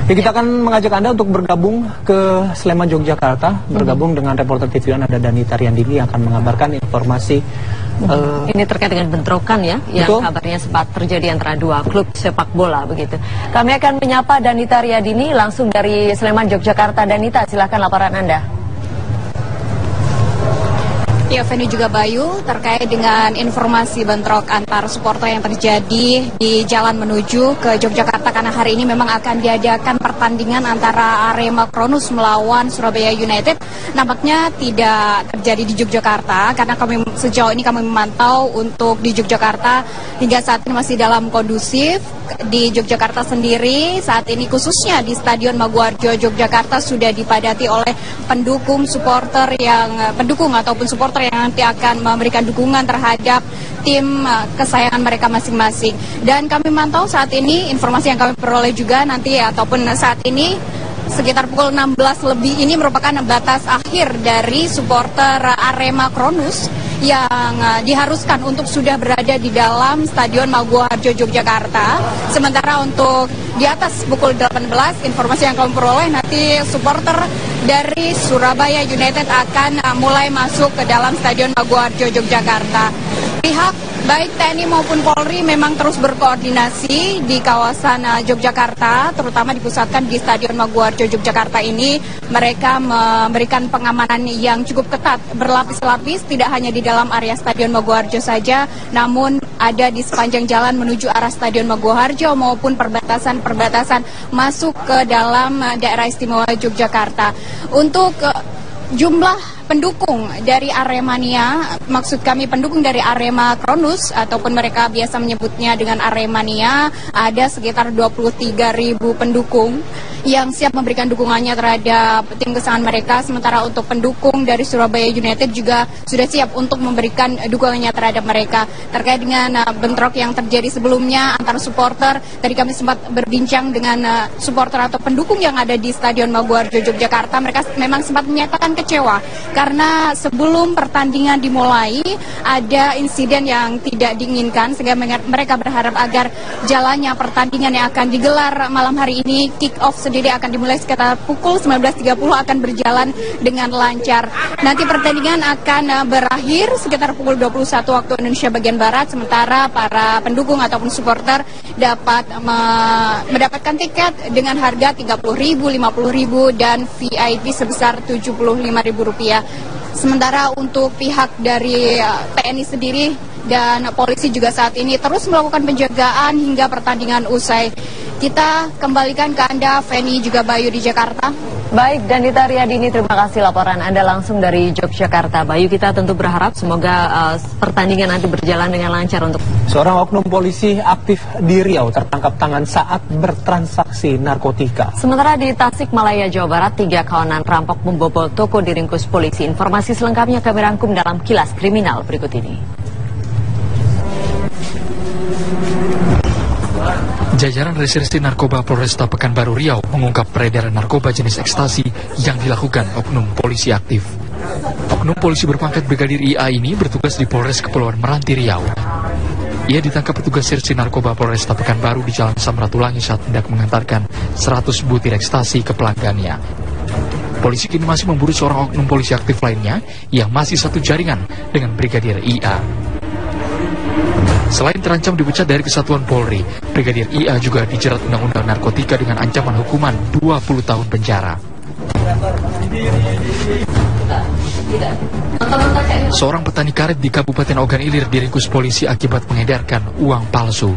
Ya, kita akan mengajak Anda untuk bergabung ke Sleman, Yogyakarta, bergabung dengan reporter TV1 ada Danita Riyandini yang akan mengabarkan informasi. Ini terkait dengan bentrokan ya, yang kabarnya sempat terjadi antara dua klub sepak bola begitu. Kami akan menyapa Danita Riyandini langsung dari Sleman, Yogyakarta. Danita, silakan laporan Anda. Ya, Feni juga Bayu, terkait dengan informasi bentrok antar supporter yang terjadi di jalan menuju ke Yogyakarta, karena hari ini memang akan diadakan pertandingan antara Arema Kronus melawan Surabaya United. Nampaknya tidak terjadi di Yogyakarta, karena sejauh ini kami memantau untuk di Yogyakarta hingga saat ini masih dalam kondusif. Di Yogyakarta sendiri saat ini khususnya di Stadion Maguwarjo Yogyakarta sudah dipadati oleh pendukung ataupun supporter yang nanti akan memberikan dukungan terhadap tim kesayangan mereka masing-masing. Dan kami mantau saat ini informasi yang kami peroleh juga nanti ataupun saat ini sekitar pukul 16 lebih ini merupakan batas akhir dari supporter Arema Kronus yang diharuskan untuk sudah berada di dalam Stadion Maguwarjo Yogyakarta. Sementara untuk di atas pukul 18, informasi yang kami peroleh nanti supporter dari Surabaya United akan mulai masuk ke dalam Stadion Maguwarjo Yogyakarta. Pihak baik TNI maupun Polri memang terus berkoordinasi di kawasan Yogyakarta, terutama dipusatkan di Stadion Maguwarjo Yogyakarta ini. Mereka memberikan pengamanan yang cukup ketat, berlapis-lapis, tidak hanya di dalam area Stadion Maguwarjo saja, namun ada di sepanjang jalan menuju arah Stadion Maguwarjo maupun perbatasan masuk ke dalam daerah istimewa Yogyakarta. Untuk jumlah pendukung dari Aremania, maksud kami pendukung dari Arema Kronus ataupun mereka biasa menyebutnya dengan Aremania, ada sekitar 23.000 pendukung yang siap memberikan dukungannya terhadap tim kesayangan mereka. Sementara untuk pendukung dari Surabaya United juga sudah siap untuk memberikan dukungannya terhadap mereka. Terkait dengan bentrok yang terjadi sebelumnya antara supporter, tadi kami sempat berbincang dengan supporter atau pendukung yang ada di Stadion Maguwarjo Yogyakarta. Mereka memang sempat menyatakan kecewa karena sebelum pertandingan dimulai ada insiden yang tidak diinginkan, sehingga mereka berharap agar jalannya pertandingan yang akan digelar malam hari ini, kick off sendiri akan dimulai sekitar pukul 19.30, akan berjalan dengan lancar. Nanti pertandingan akan berakhir sekitar pukul 21 waktu Indonesia bagian Barat, sementara para pendukung ataupun supporter dapat mendapatkan tiket dengan harga Rp30.000, Rp50.000 dan VIP sebesar Rp75.000. Sementara untuk pihak dari TNI sendiri dan polisi juga saat ini terus melakukan penjagaan hingga pertandingan usai. Kita kembalikan ke Anda, Feni juga Bayu di Jakarta. Baik, Danita Riyandini, terima kasih laporan Anda langsung dari Yogyakarta. Bayu, kita tentu berharap semoga pertandingan nanti berjalan dengan lancar untuk... Seorang oknum polisi aktif di Riau tertangkap tangan saat bertransaksi narkotika. Sementara di Tasikmalaya, Jawa Barat, 3 kawanan rampok membobol toko diringkus polisi. Informasi selengkapnya kami rangkum dalam Kilas Kriminal berikut ini. Jajaran Reserse Narkoba Polresta Pekanbaru Riau mengungkap peredaran narkoba jenis ekstasi yang dilakukan oknum polisi aktif. Oknum polisi berpangkat Brigadir IA ini bertugas di Polres Kepulauan Meranti Riau. Ia ditangkap petugas Serse Narkoba Polresta Pekanbaru di Jalan Samratulangi saat hendak mengantarkan 100 butir ekstasi ke pelanggannya. Polisi kini masih memburu seorang oknum polisi aktif lainnya yang masih satu jaringan dengan Brigadir IA. Selain terancam dipecat dari Kesatuan Polri, Brigadir IA juga dijerat Undang-Undang Narkotika dengan ancaman hukuman 20 tahun penjara. Seorang petani karet di Kabupaten Ogan Ilir diringkus polisi akibat mengedarkan uang palsu.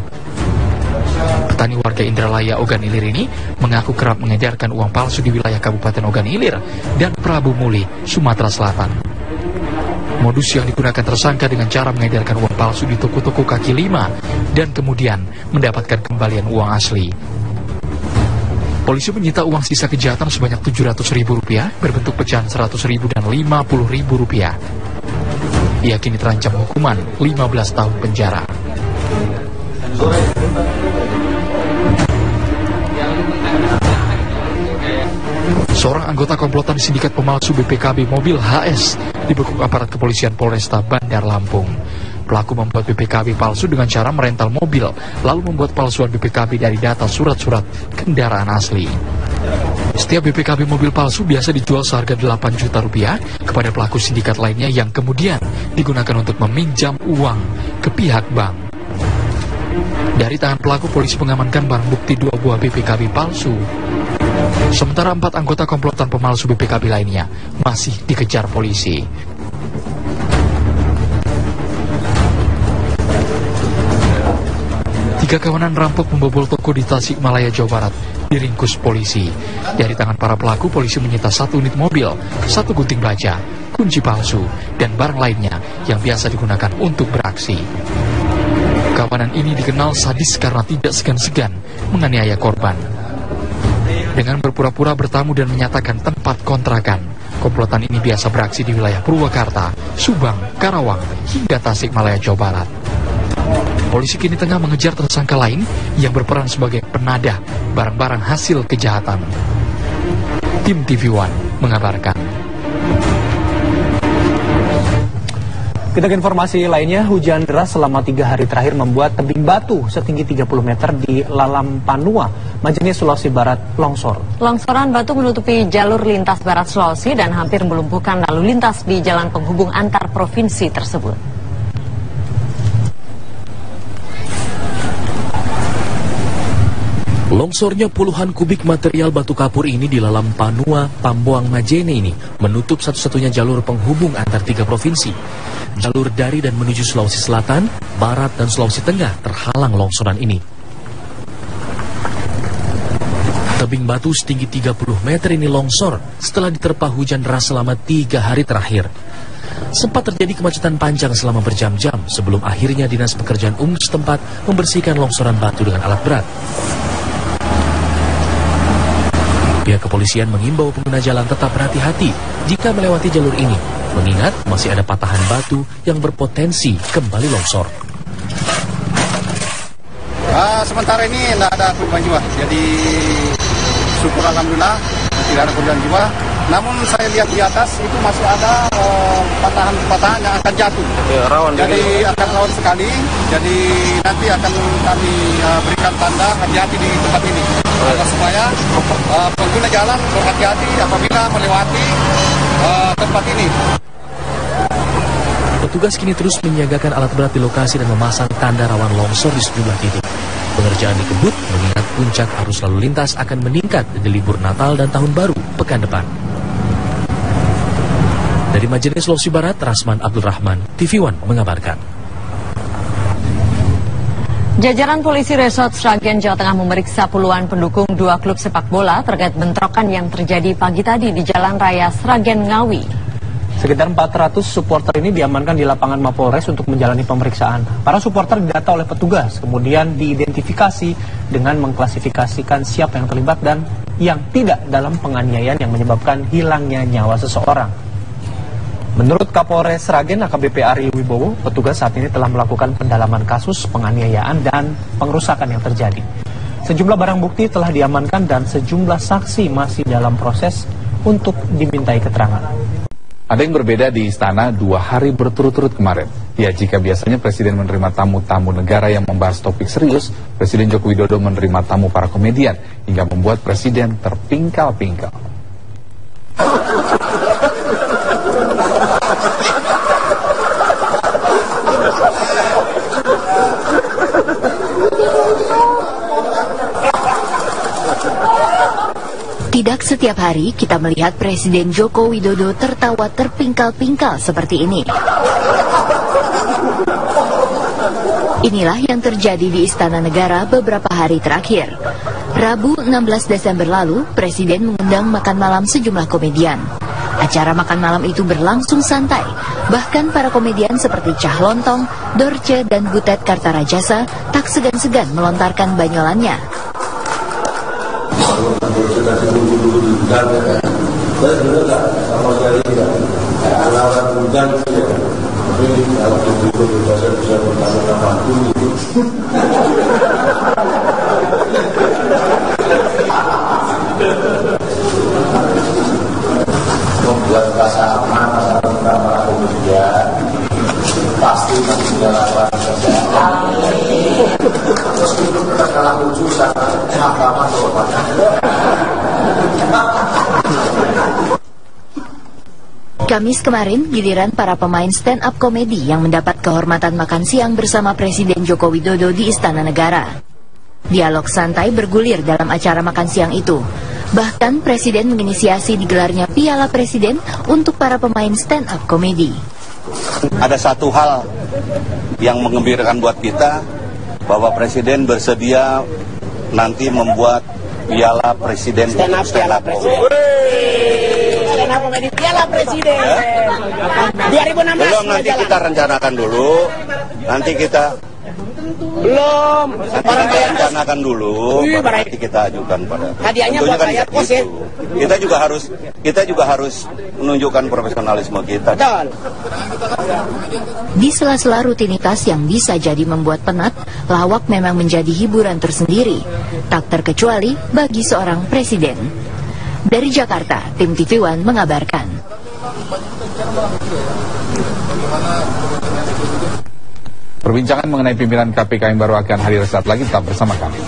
Petani warga Indralaya Ogan Ilir ini mengaku kerap mengedarkan uang palsu di wilayah Kabupaten Ogan Ilir dan Prabu Muli, Sumatera Selatan. Modus yang digunakan tersangka dengan cara mengedarkan uang palsu di toko-toko kaki lima dan kemudian mendapatkan kembalian uang asli. Polisi menyita uang sisa kejahatan sebanyak Rp700.000 berbentuk pecahan Rp100.000 dan Rp50.000. Ia kini terancam hukuman 15 tahun penjara. Seorang anggota komplotan sindikat pemalsu BPKB mobil HS dibekuk aparat kepolisian Polresta Bandar Lampung. Pelaku membuat BPKB palsu dengan cara merental mobil, lalu membuat palsuan BPKB dari data surat-surat kendaraan asli. Setiap BPKB mobil palsu biasa dijual seharga 8 juta rupiah kepada pelaku sindikat lainnya yang kemudian digunakan untuk meminjam uang ke pihak bank. Dari tangan pelaku, polisi mengamankan barang bukti 2 buah BPKB palsu. Sementara 4 anggota komplotan pemalsu BPKB lainnya masih dikejar polisi. Tiga kawanan rampok membobol toko di Tasikmalaya, Jawa Barat diringkus polisi. Dari tangan para pelaku, polisi menyita 1 unit mobil, 1 gunting baja, kunci palsu, dan barang lainnya yang biasa digunakan untuk beraksi. Kawanan ini dikenal sadis karena tidak segan-segan menganiaya korban. Dengan berpura-pura bertamu dan menyatakan tempat kontrakan, komplotan ini biasa beraksi di wilayah Purwakarta, Subang, Karawang, hingga Tasikmalaya, Jawa Barat. Polisi kini tengah mengejar tersangka lain yang berperan sebagai penadah barang-barang hasil kejahatan. Tim TV One mengabarkan. Kita ke informasi lainnya, hujan deras selama 3 hari terakhir membuat tebing batu setinggi 30 meter di Lalam Panua, Majene, Sulawesi Barat, longsor. Longsoran batu menutupi jalur lintas barat Sulawesi dan hampir melumpuhkan lalu lintas di jalan penghubung antar provinsi tersebut. Longsornya puluhan kubik material batu kapur ini di Lalam Panua, Pambuang, Majene ini menutup satu-satunya jalur penghubung antar 3 provinsi. Jalur dari dan menuju Sulawesi Selatan, Barat, dan Sulawesi Tengah terhalang longsoran ini. Tebing batu setinggi 30 meter ini longsor setelah diterpa hujan deras selama 3 hari terakhir. Sempat terjadi kemacetan panjang selama berjam-jam sebelum akhirnya Dinas Pekerjaan Umum setempat membersihkan longsoran batu dengan alat berat. Pihak kepolisian mengimbau pengguna jalan tetap berhati-hati jika melewati jalur ini, mengingat masih ada patahan batu yang berpotensi kembali longsor. Sementara ini tidak ada korban jiwa, jadi syukur alhamdulillah tidak ada korban jiwa. Namun saya lihat di atas itu masih ada patahan-patahan yang akan jatuh. Ya, rawan jadi akan rawan sekali. Jadi nanti akan kami berikan tanda hati-hati di tempat ini. Supaya pengguna jalan berhati-hati apabila melewati tempat ini. Petugas kini terus menyiagakan alat berat di lokasi dan memasang tanda rawan longsor di sejumlah titik. Pengerjaan dikebut mengingat puncak arus lalu lintas akan meningkat di libur Natal dan Tahun Baru pekan depan. Dari Majene, Sulawesi Barat, Rasman Abdul Rahman, TV One mengabarkan. Jajaran polisi Resort Sragen, Jawa Tengah memeriksa puluhan pendukung 2 klub sepak bola terkait bentrokan yang terjadi pagi tadi di Jalan Raya Sragen, Ngawi. Sekitar 400 supporter ini diamankan di lapangan Mapolres untuk menjalani pemeriksaan. Para supporter didata oleh petugas, kemudian diidentifikasi dengan mengklasifikasikan siapa yang terlibat dan yang tidak dalam penganiayaan yang menyebabkan hilangnya nyawa seseorang. Menurut Kapolres Sragen AKBP Ari Wibowo, petugas saat ini telah melakukan pendalaman kasus penganiayaan dan pengerusakan yang terjadi. Sejumlah barang bukti telah diamankan dan sejumlah saksi masih dalam proses untuk dimintai keterangan. Ada yang berbeda di istana 2 hari berturut-turut kemarin. Ya, jika biasanya Presiden menerima tamu-tamu negara yang membahas topik serius, Presiden Joko Widodo menerima tamu para komedian hingga membuat Presiden terpingkal-pingkal. Tidak setiap hari kita melihat Presiden Joko Widodo tertawa terpingkal-pingkal seperti ini. Inilah yang terjadi di Istana Negara beberapa hari terakhir. Rabu 16 Desember lalu, Presiden mengundang makan malam sejumlah komedian. Acara makan malam itu berlangsung santai. Bahkan para komedian seperti Cah Lontong, Dorce, dan Butet Kartarajasa tak segan-segan melontarkan banyolannya. Membuat rasa aman antara para komedian, pasti masih dilakukan kerjaan. Meskipun kita kalah lucu, sangat mahkamah Kamis kemarin, giliran para pemain stand-up komedi yang mendapat kehormatan makan siang bersama Presiden Joko Widodo di Istana Negara. Dialog santai bergulir dalam acara makan siang itu. Bahkan Presiden menginisiasi digelarnya Piala Presiden untuk para pemain stand-up komedi. Ada satu hal yang mengembirakan buat kita, bahwa Presiden bersedia nanti membuat Piala Presiden. Stand-up Piala Presiden. Piala Presiden 2016. Belum, nanti kita rencanakan dulu. Nanti kita rencanakan dulu, nanti kita ajukan pada. Hadiahnya buat saya kos ya. Kita juga harus menunjukkan profesionalisme kita. Di sela-sela rutinitas yang bisa jadi membuat penat, lawak memang menjadi hiburan tersendiri, tak terkecuali bagi seorang presiden. Dari Jakarta, tim TV One mengabarkan. Perbincangan mengenai pimpinan KPK yang baru akan hadir saat lagi, tetap bersama kami.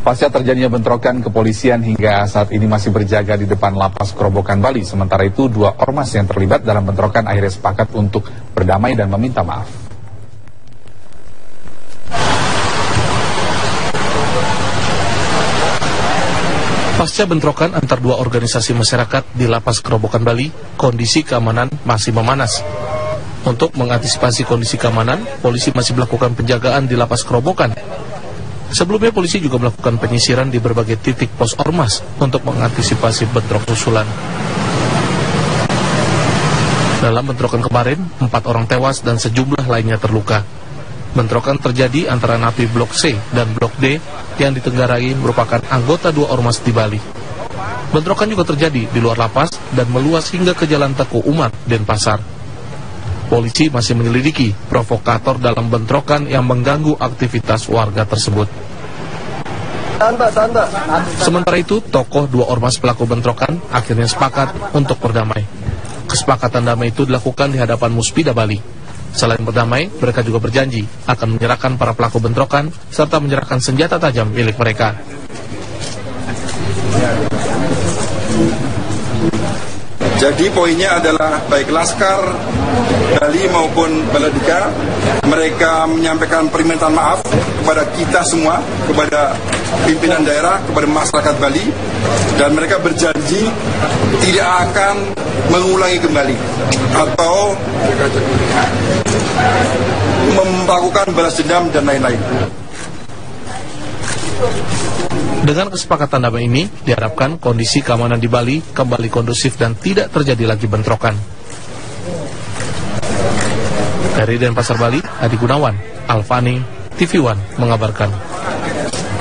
Pasca terjadinya bentrokan, kepolisian hingga saat ini masih berjaga di depan lapas Kerobokan, Bali. Sementara itu, 2 ormas yang terlibat dalam bentrokan akhirnya sepakat untuk berdamai dan meminta maaf. Pasca bentrokan antar 2 organisasi masyarakat di Lapas Kerobokan, Bali, kondisi keamanan masih memanas. Untuk mengantisipasi kondisi keamanan, polisi masih melakukan penjagaan di Lapas Kerobokan. Sebelumnya polisi juga melakukan penyisiran di berbagai titik pos ormas untuk mengantisipasi bentrok susulan. Dalam bentrokan kemarin, 4 orang tewas dan sejumlah lainnya terluka. Bentrokan terjadi antara napi Blok C dan Blok D yang ditenggarai merupakan anggota 2 ormas di Bali. Bentrokan juga terjadi di luar lapas dan meluas hingga ke Jalan Teguh Umar, Denpasar. Polisi masih menyelidiki provokator dalam bentrokan yang mengganggu aktivitas warga tersebut. Sementara itu, tokoh 2 ormas pelaku bentrokan akhirnya sepakat untuk berdamai. Kesepakatan damai itu dilakukan di hadapan Muspida Bali. Selain berdamai, mereka juga berjanji akan menyerahkan para pelaku bentrokan serta menyerahkan senjata tajam milik mereka. Jadi poinnya adalah baik Laskar Bali maupun Baladika, mereka menyampaikan permintaan maaf kepada kita semua, kepada pimpinan daerah, kepada masyarakat Bali, dan mereka berjanji tidak akan mengulangi kembali atau melakukan balas dendam dan lain-lain. Dengan kesepakatan damai ini, diharapkan kondisi keamanan di Bali kembali kondusif dan tidak terjadi lagi bentrokan. Dari Denpasar, Bali, Adi Gunawan, Alfani, TV One mengabarkan.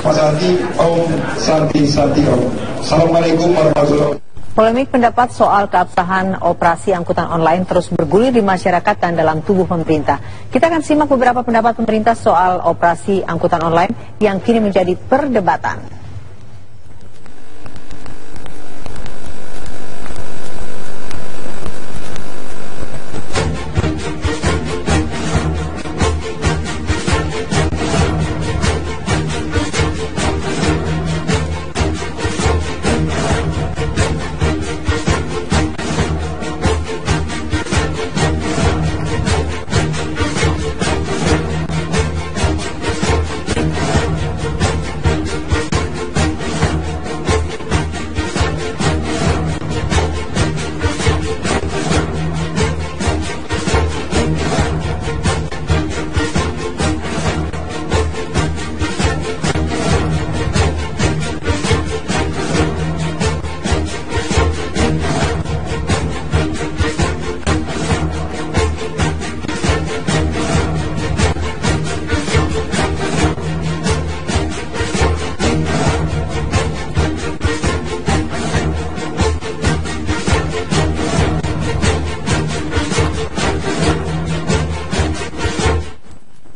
Mas Adi, Om Santi Om. Assalamualaikum warahmatullahi wabarakatuh. Polemik pendapat soal keabsahan operasi angkutan online terus bergulir di masyarakat dan dalam tubuh pemerintah. Kita akan simak beberapa pendapat pemerintah soal operasi angkutan online yang kini menjadi perdebatan.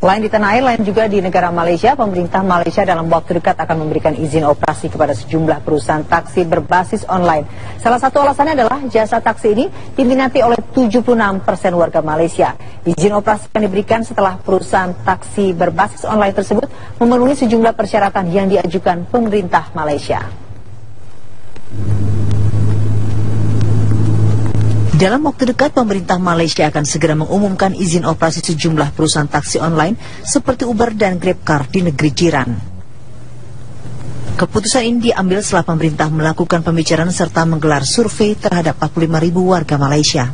Selain di tanah air, lain juga di negara Malaysia, pemerintah Malaysia dalam waktu dekat akan memberikan izin operasi kepada sejumlah perusahaan taksi berbasis online. Salah satu alasannya adalah jasa taksi ini diminati oleh 76% warga Malaysia. Izin operasi akan diberikan setelah perusahaan taksi berbasis online tersebut memenuhi sejumlah persyaratan yang diajukan pemerintah Malaysia. Dalam waktu dekat, pemerintah Malaysia akan segera mengumumkan izin operasi sejumlah perusahaan taksi online seperti Uber dan GrabCar di negeri jiran. Keputusan ini diambil setelah pemerintah melakukan pembicaraan serta menggelar survei terhadap 45.000 warga Malaysia.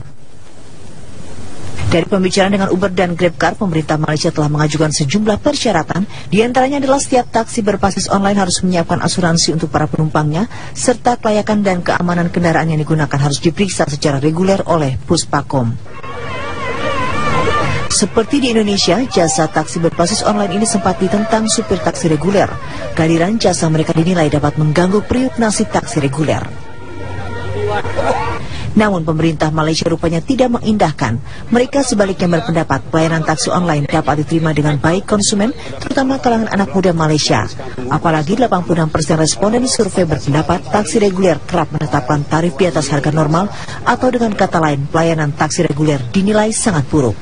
Dari pembicaraan dengan Uber dan GrabCar, pemerintah Malaysia telah mengajukan sejumlah persyaratan, diantaranya adalah setiap taksi berbasis online harus menyiapkan asuransi untuk para penumpangnya, serta kelayakan dan keamanan kendaraan yang digunakan harus diperiksa secara reguler oleh Puspakom. Seperti di Indonesia, jasa taksi berbasis online ini sempat ditentang supir taksi reguler. Kehadiran jasa mereka dinilai dapat mengganggu periuk nasib taksi reguler. Namun pemerintah Malaysia rupanya tidak mengindahkan. Mereka sebaliknya berpendapat pelayanan taksi online dapat diterima dengan baik konsumen, terutama kalangan anak muda Malaysia. Apalagi 86% responden survei berpendapat taksi reguler kerap menetapkan tarif di atas harga normal, atau dengan kata lain pelayanan taksi reguler dinilai sangat buruk.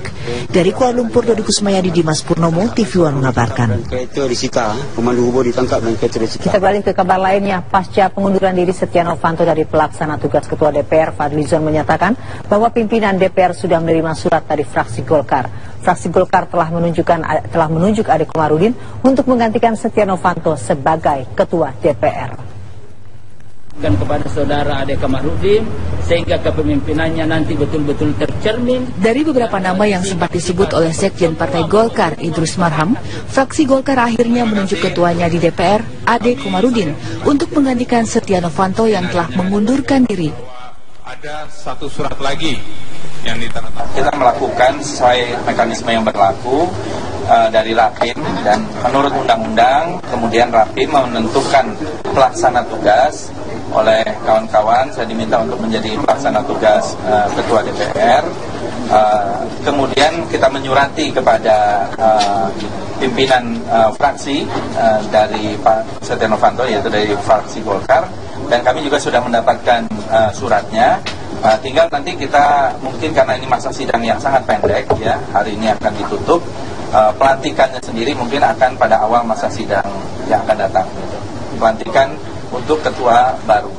Dari Kuala Lumpur, Dodi Kusmayadi, Dimas Purnomo, TV One mengabarkan. Kereta disita, pemandu hubur ditangkap dan kereta disita. Kita balik ke kabar lainnya. Pasca pengunduran diri Setia Novanto dari pelaksana tugas Ketua DPR, Fadlizon menyatakan bahwa pimpinan DPR sudah menerima surat dari fraksi Golkar. Fraksi Golkar telah menunjuk Ade Komarudin untuk menggantikan Setia Novanto sebagai Ketua DPR. Dan kepada saudara Ade Komarudin sehingga kepemimpinannya nanti betul-betul tercermin. Dari beberapa nama yang sempat disebut oleh Sekjen Partai Golkar Idrus Marham, fraksi Golkar akhirnya menunjuk ketuanya di DPR, Ade Komarudin, untuk menggantikan Setia Novanto yang telah mengundurkan diri. Ada satu surat lagi yang ditandatangani. Kita melakukan sesuai mekanisme yang berlaku dari Rapim, dan menurut undang-undang kemudian Rapim menentukan pelaksana tugas. Oleh kawan-kawan saya diminta untuk menjadi pelaksana tugas Ketua DPR. Kemudian kita menyurati kepada pimpinan fraksi dari Pak Setia Novanto, yaitu dari fraksi Golkar, dan kami juga sudah mendapatkan suratnya. Tinggal nanti kita mungkin karena ini masa sidang yang sangat pendek ya, hari ini akan ditutup. Pelantikannya sendiri mungkin akan pada awal masa sidang yang akan datang. Pelantikan untuk ketua baru.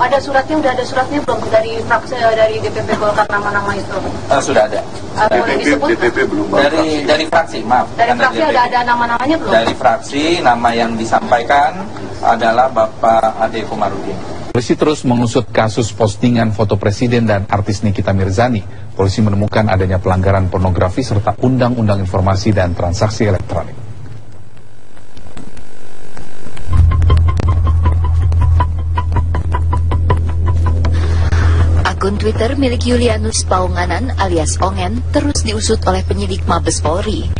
Ada suratnya, udah ada suratnya belum dari fraksi dari DPP Golkar nama-nama itu? Sudah ada. DPP belum. Dari fraksi, maaf. Dari fraksi ada nama-namanya belum? Dari fraksi nama yang disampaikan adalah Bapak Ade Komarudin. Polisi terus mengusut kasus postingan foto presiden dan artis Nikita Mirzani. Polisi menemukan adanya pelanggaran pornografi serta Undang-Undang Informasi dan Transaksi Elektronik. Akun Twitter milik Julianus Paunganan alias Ongen terus diusut oleh penyidik Mabes Polri.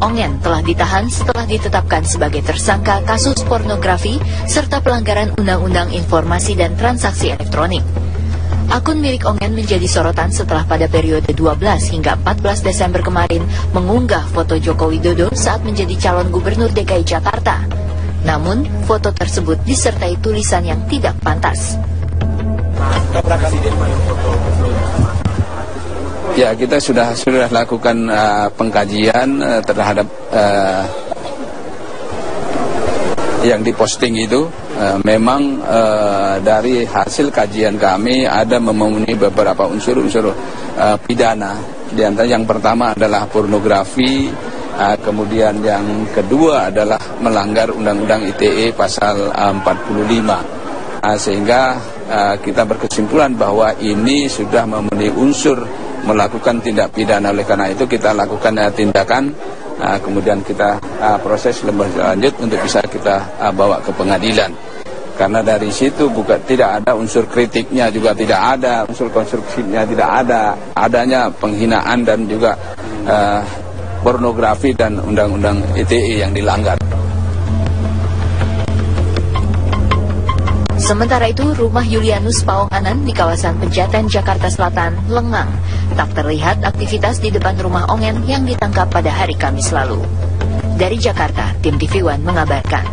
Ongen telah ditahan setelah ditetapkan sebagai tersangka kasus pornografi serta pelanggaran Undang-Undang Informasi dan Transaksi Elektronik. Akun milik Ongen menjadi sorotan setelah pada periode 12 hingga 14 Desember kemarin mengunggah foto Joko Widodo saat menjadi calon gubernur DKI Jakarta. Namun, foto tersebut disertai tulisan yang tidak pantas. Ya, kita sudah lakukan pengkajian terhadap yang diposting itu. Memang dari hasil kajian kami ada memenuhi beberapa unsur-unsur pidana. Di antara yang pertama adalah pornografi, kemudian yang kedua adalah melanggar Undang-Undang ITE pasal 45. Sehingga kita berkesimpulan bahwa ini sudah memenuhi unsur melakukan tindak pidana. Oleh karena itu kita lakukan tindakan, kemudian kita proses lebih lanjut untuk bisa kita bawa ke pengadilan. Karena dari situ tidak ada unsur kritiknya, juga tidak ada unsur konstruksinya, tidak ada, adanya penghinaan dan juga pornografi dan Undang-Undang ITE yang dilanggar. Sementara itu, rumah Julianus Paunganan di kawasan Pejaten, Jakarta Selatan, lengang. Tak terlihat aktivitas di depan rumah Ongen yang ditangkap pada hari Kamis lalu. Dari Jakarta, tim TV One mengabarkan.